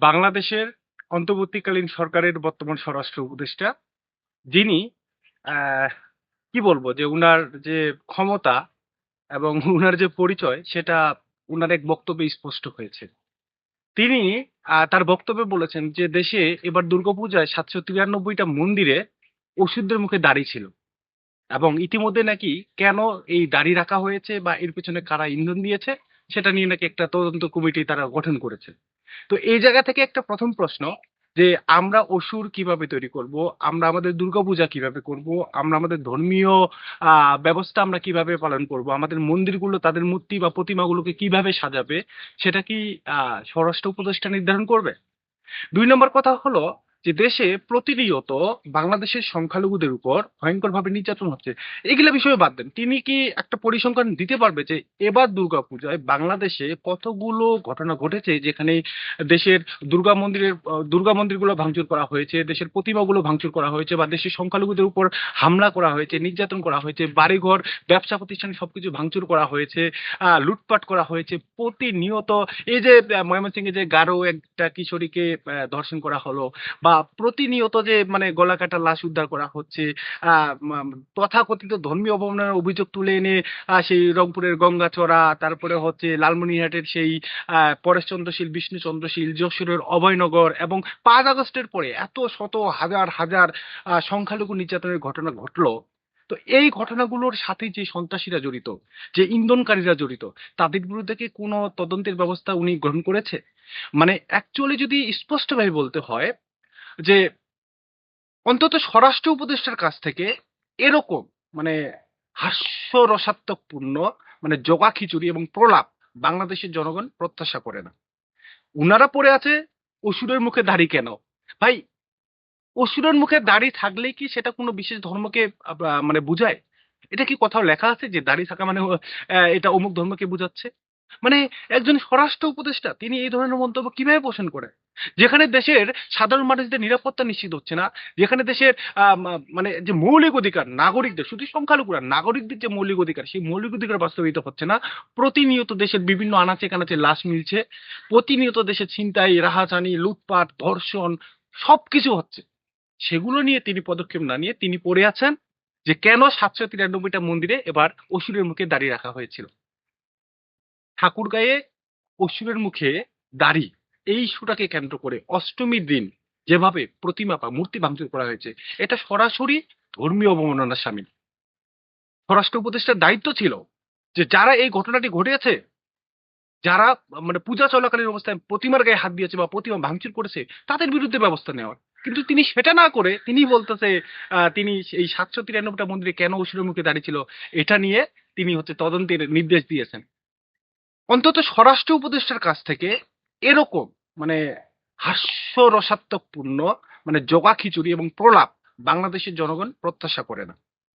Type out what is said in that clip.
বাংলাদেশের অন্তর্বর্তীকালীন সরকারের বর্তমান স্বরাষ্ট্র উপদেষ্টা যিনি আহ, কি বলবো যে উনার যে ক্ষমতা এবং উনার যে পরিচয় সেটা উনার এক বক্তব্যে স্পষ্ট হয়েছে। তিনি তার বক্তব্যে বলেছেন যে দেশে এবার দুর্গাপূজায় 793টা মন্দিরে অসুরদের মুখে দাড়ি ছিল এবং ইতিমধ্যে নাকি কেন এই দাড়ি রাখা হয়েছে বা এর পেছনে কারা ইন্ধন দিয়েছে সেটা নিয়ে নাকি একটা তদন্ত কমিটি তারা গঠন করেছে। তো এই জায়গা থেকে একটা প্রথম প্রশ্ন যে আমরা অসুর কিভাবে তৈরি করব, আমরা আমাদের দুর্গাপূজা কিভাবে করব, আমরা আমাদের ধর্মীয় ব্যবস্থা আমরা কিভাবে পালন করব, আমাদের মন্দিরগুলো তাদের মূর্তি বা প্রতিমাগুলোকে কিভাবে সাজাবে, সেটা কি স্বরাষ্ট্র উপদেষ্টা নির্ধারণ করবে? ২ নম্বর কথা হলো যে দেশে প্রতিনিয়ত বাংলাদেশের সংখ্যালঘুদের উপর ভয়ঙ্করভাবে নির্যাতন হচ্ছে। এগুলা বিষয়ে বাদ দেন। তিনি কি একটা পরিসংখ্যান দিতে পারবে যে এবার দুর্গাপূজায় বাংলাদেশে কতগুলো ঘটনা ঘটেছে যেখানে দেশের দুর্গা মন্দিরগুলো ভাঙচুর করা হয়েছে, দেশের প্রতিমাগুলো ভাঙচুর করা হয়েছে বা দেশের সংখ্যালঘুদের উপর হামলা করা হয়েছে, নির্যাতন করা হয়েছে, বাড়িঘর, ব্যবসা প্রতিষ্ঠান সবকিছু ভাঙচুর করা হয়েছে, লুটপাট করা হয়েছে প্রতিনিয়ত। এই যে ময়মনসিংহে যে গারো একটা কিশোরীকে ধর্ষণ করা হলো বা প্রতিনিয়ত যে মানে গলা কাটা লাশ উদ্ধার করা হচ্ছে, তথাকথিত ধর্মীয় অবমাননার অভিযোগ তুলে এনে সেই রংপুরের গঙ্গাচড়া, তারপরে হচ্ছে লালমনিরহাটের সেই পরেশচন্দ্রশীল, বিষ্ণুচন্দ্রশীল, যশোরের অভয়নগর এবং 5 আগস্টের পরে এত শত হাজার হাজার সংখ্যালঘু নির্যাতনের ঘটনা ঘটলো। তো এই ঘটনাগুলোর সাথে যে সন্ত্রাসীরা জড়িত, যে ইন্ধনকারীরা জড়িত, তাদের বিরুদ্ধে কি কোনো তদন্তের ব্যবস্থা উনি গ্রহণ করেছে? মানে অ্যাকচুয়ালি যদি স্পষ্টভাবে বলতে হয় যে অন্তত স্বরাষ্ট্র উপদেষ্টার কাছ থেকে এরকম মানে হাস্যরসাত্মকপূর্ণ মানে জগা খিচুড়ি এবং প্রলাপ বাংলাদেশের জনগণ প্রত্যাশা করে না। উনারা পড়ে আছে অসুরের মুখে দাড়ি কেন? ভাই, অসুরের মুখে দাড়ি থাকলেই কি সেটা কোনো বিশেষ ধর্মকে মানে বুঝায়? এটা কি কোথাও লেখা আছে যে দাড়ি থাকা মানে এটা অমুক ধর্মকে বোঝাচ্ছে? মানে একজন স্বরাষ্ট্র উপদেষ্টা তিনি এই ধরনের মন্তব্য কিভাবে পোষণ করেন? যেখানে দেশের সাধারণ মানুষদের নিরাপত্তা নিশ্চিত হচ্ছে না, যেখানে দেশের মানে যে মৌলিক অধিকার নাগরিকদের, শুধু সংখ্যালঘুরা নাগরিকদের যে মৌলিক অধিকার সেই মৌলিক অধিকার বাস্তবায়িত হচ্ছে না। প্রতিনিয়ত দেশের বিভিন্ন আনাচে কানাচে লাশ মিলছে, প্রতিনিয়ত দেশে ছিনতাই, রাহাজানি, লুটপাট, ধর্ষণ সবকিছু হচ্ছে। সেগুলো নিয়ে তিনি পদক্ষেপ না নিয়ে তিনি পড়ে আছেন যে কেন 793টা মন্দিরে এবার অসুরের মুখে দাঁড়িয়ে রাখা হয়েছিল। ঠাকুরগাঁয়ে অসুরের মুখে দাড়ি, এই ইস্যুটাকে কেন্দ্র করে অষ্টমীর দিন যেভাবে প্রতিমা বা মূর্তি ভাঙচুর করা হয়েছে, এটা সরাসরি ধর্মীয় অবমাননার সামিল। স্বরাষ্ট্র উপদেষ্টার দায়িত্ব ছিল যে যারা এই ঘটনাটি ঘটিয়েছে, যারা মানে পূজা চলাকালীন অবস্থায় প্রতিমার গায়ে হাত দিয়েছে বা প্রতিমা ভাঙচুর করেছে, তাদের বিরুদ্ধে ব্যবস্থা নেওয়ার। কিন্তু তিনি সেটা না করে তিনি বলতেছে তিনি এই 793টা মন্দিরে কেন অসুরের মুখে দাঁড়িয়েছিল এটা নিয়ে তিনি হচ্ছে তদন্তের নির্দেশ দিয়েছেন। অন্তত স্বরাষ্ট্র উপদেষ্টার কাছ থেকে এরকম মানে হাস্যরসাত্মকপূর্ণ মানে জগা খিচুড়ি এবং প্রলাপ বাংলাদেশের জনগণ প্রত্যাশা করে না।